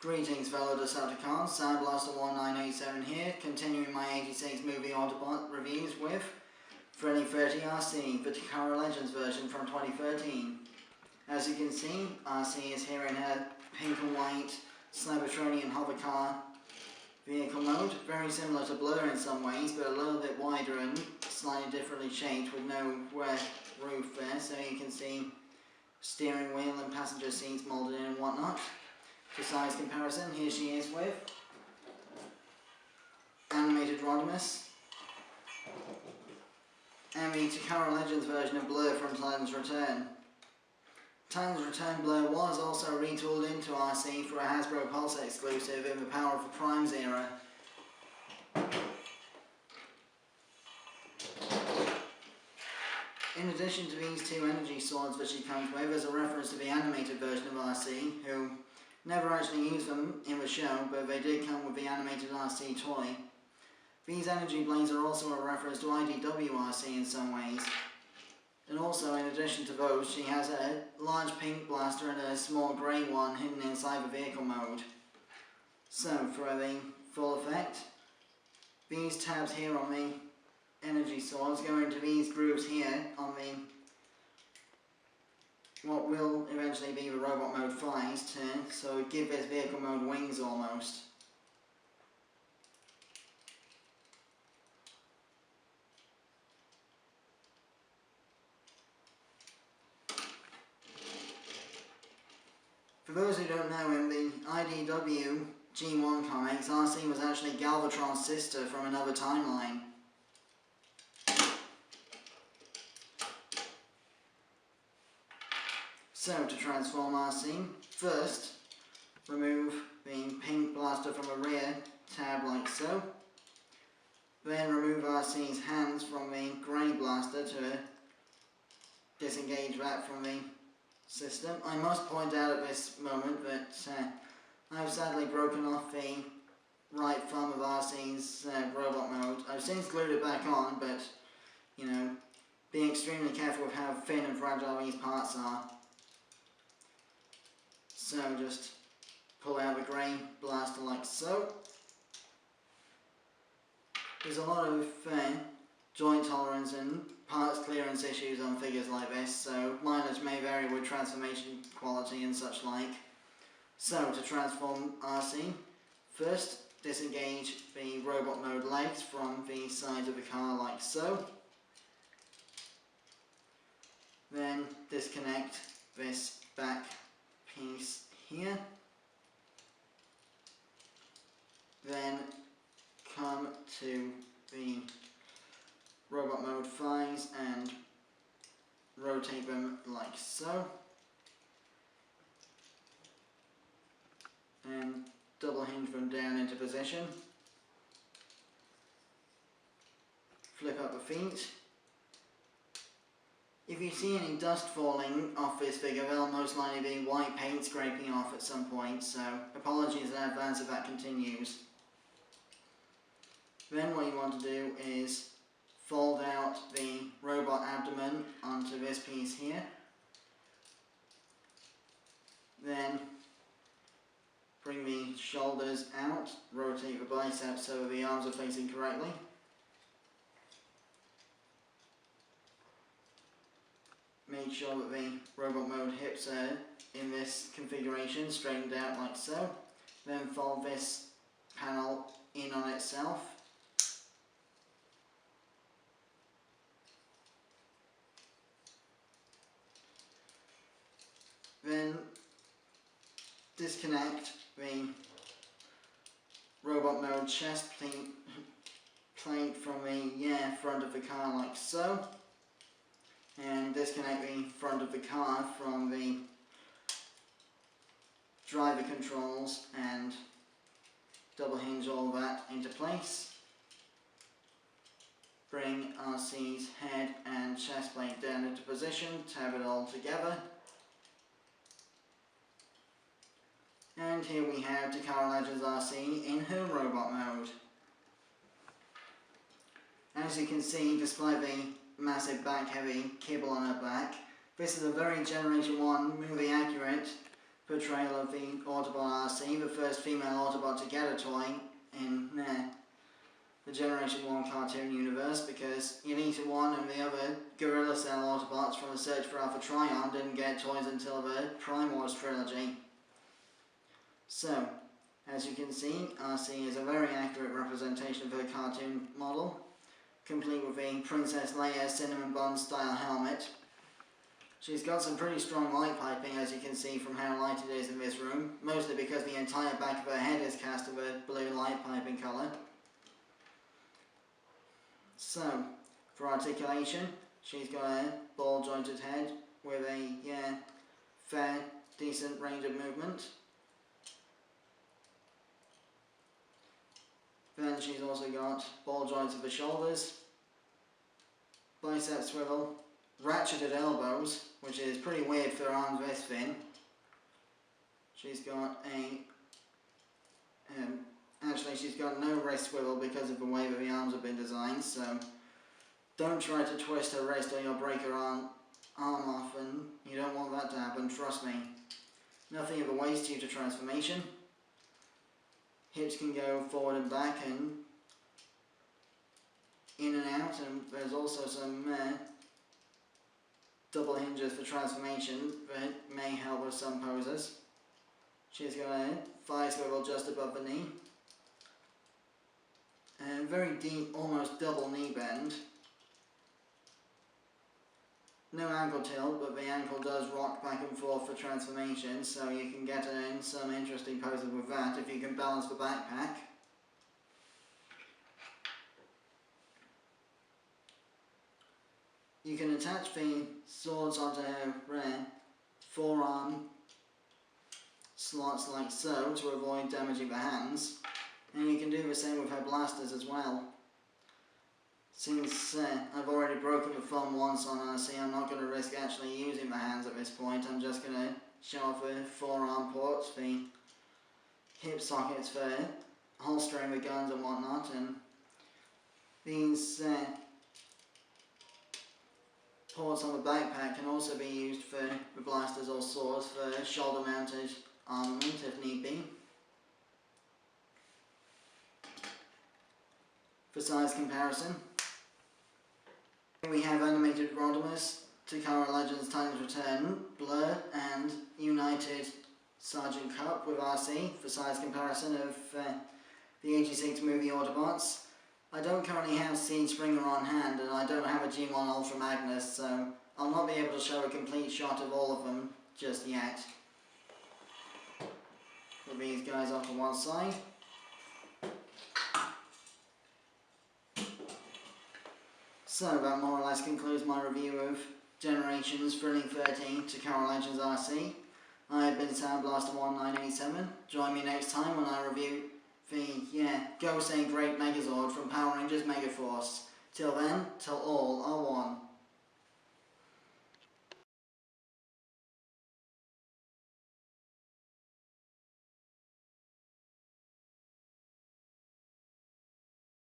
Greetings fellow Decepticons, Sandblaster1987 here, continuing my 86 movie Autobot reviews with Friendly 30 Arcee, the Takara Legends version from 2013. As you can see, Arcee is here in her pink and white Cybertronian hovercar vehicle mode, very similar to Blurr in some ways, but a little bit wider and slightly differently shaped with no roof there, so you can see steering wheel and passenger seats moulded in and whatnot. For size comparison, here she is with animated Rodimus and the Takara Legends version of Blurr from Titan's Return. Titan's Return Blurr was also retooled into Arcee for a Hasbro Pulse exclusive in the Power of the Primes era. In addition to these two energy swords that she comes with, there's a reference to the animated version of Arcee, who never actually used them in the show, but they did come with the animated Arcee toy. These energy blades are also a reference to IDW Arcee in some ways. And also, in addition to those, she has a large pink blaster and a small grey one hidden inside the vehicle mode. So, for the full effect, these tabs here on the energy swords go into these grooves here on the what will eventually be the robot mode flies to so give this vehicle mode wings almost. For those who don't know, in the IDW G1 comics, Arcee was actually Galvatron's sister from another timeline. So, to transform Arcee, first remove the pink blaster from the rear tab like so. Then remove Arcee's hands from the grey blaster to disengage that from the system. I must point out at this moment that I've sadly broken off the right thumb of Arcee's robot mode. I've since glued it back on, but, you know, being extremely careful with how thin and fragile these parts are. So just pull out the grey blaster like so. There's a lot of joint tolerance and parts clearance issues on figures like this, so mileage may vary with transformation quality and such like. So to transform Arcee, first disengage the robot mode legs from the side of the car like so. Then disconnect this back piece here. Then come to the robot mode thighs and rotate them like so. And double hinge them down into position. Flip up the feet. If you see any dust falling off this figure, there'll most likely be white paint scraping off at some point, so apologies in advance if that continues. Then what you want to do is fold out the robot abdomen onto this piece here. Then bring the shoulders out, rotate the biceps so the arms are facing correctly. Make sure that the robot mode hips are in this configuration, straightened out like so. Then fold this panel in on itself. Then disconnect the robot mode chest plate from the front of the car like so. And disconnect the front of the car from the driver controls and double hinge all that into place. Bring Arcee's head and chest plate down into position, tab it all together. And here we have Takara Legends Arcee in her robot mode. As you can see, despite the massive back heavy kibble on her back, this is a very Generation 1 movie accurate portrayal of the Autobot Arcee, the first female Autobot to get a toy in the Generation 1 cartoon universe, because Unita 1 and the other Gorilla Cell Autobots from the Search for Alpha Trion didn't get toys until the Prime Wars trilogy. So, as you can see, Arcee is a very accurate representation of her cartoon model, complete with a Princess Leia cinnamon bun style helmet. She's got some pretty strong light piping, as you can see from how light it is in this room, mostly because the entire back of her head is cast of a blue light piping colour. So, for articulation, she's got a ball jointed head with a fair, decent range of movement. Then she's also got ball joints of the shoulders, bicep swivel, ratcheted elbows, which is pretty weird for arms this thin. She's got actually she's got no wrist swivel because of the way that the arms have been designed, so don't try to twist her wrist or you'll break her arm off, and you don't want that to happen, trust me. Nothing at the waist due to transformation. Hips can go forward and back and in and out, and there's also some double hinges for transformation that may help with some poses. She's got a thigh swivel just above the knee, and very deep, almost double knee bend. No ankle tilt, but the ankle does rock back and forth for transformation, so you can get her in some interesting poses with that if you can balance the backpack. You can attach the swords onto her forearm slots like so to avoid damaging the hands, and you can do the same with her blasters as well. Since I've already broken the thumb once on Arcee, I'm not going to risk actually using the hands at this point. I'm just going to show off the forearm ports, the hip sockets for holstering the guns and whatnot, and these ports on the backpack can also be used for the blasters or swords for shoulder mounted armament if need be. For size comparison, we have animated Rodimus, Takara Legends Titans Return, Blurr and United Sergeant Cup with Arcee for size comparison of the 86 movie Autobots. I don't currently have Seed Springer on hand, and I don't have a G1 Ultra Magnus, so I'll not be able to show a complete shot of all of them just yet. Put these guys off to one side. So that more or less concludes my review of Generations Thrilling 13 Takara Legends Arcee. I have been Soundblaster1987. Join me next time when I review the Go Say Great Megazord from Power Rangers Megaforce. Till then, till all are one.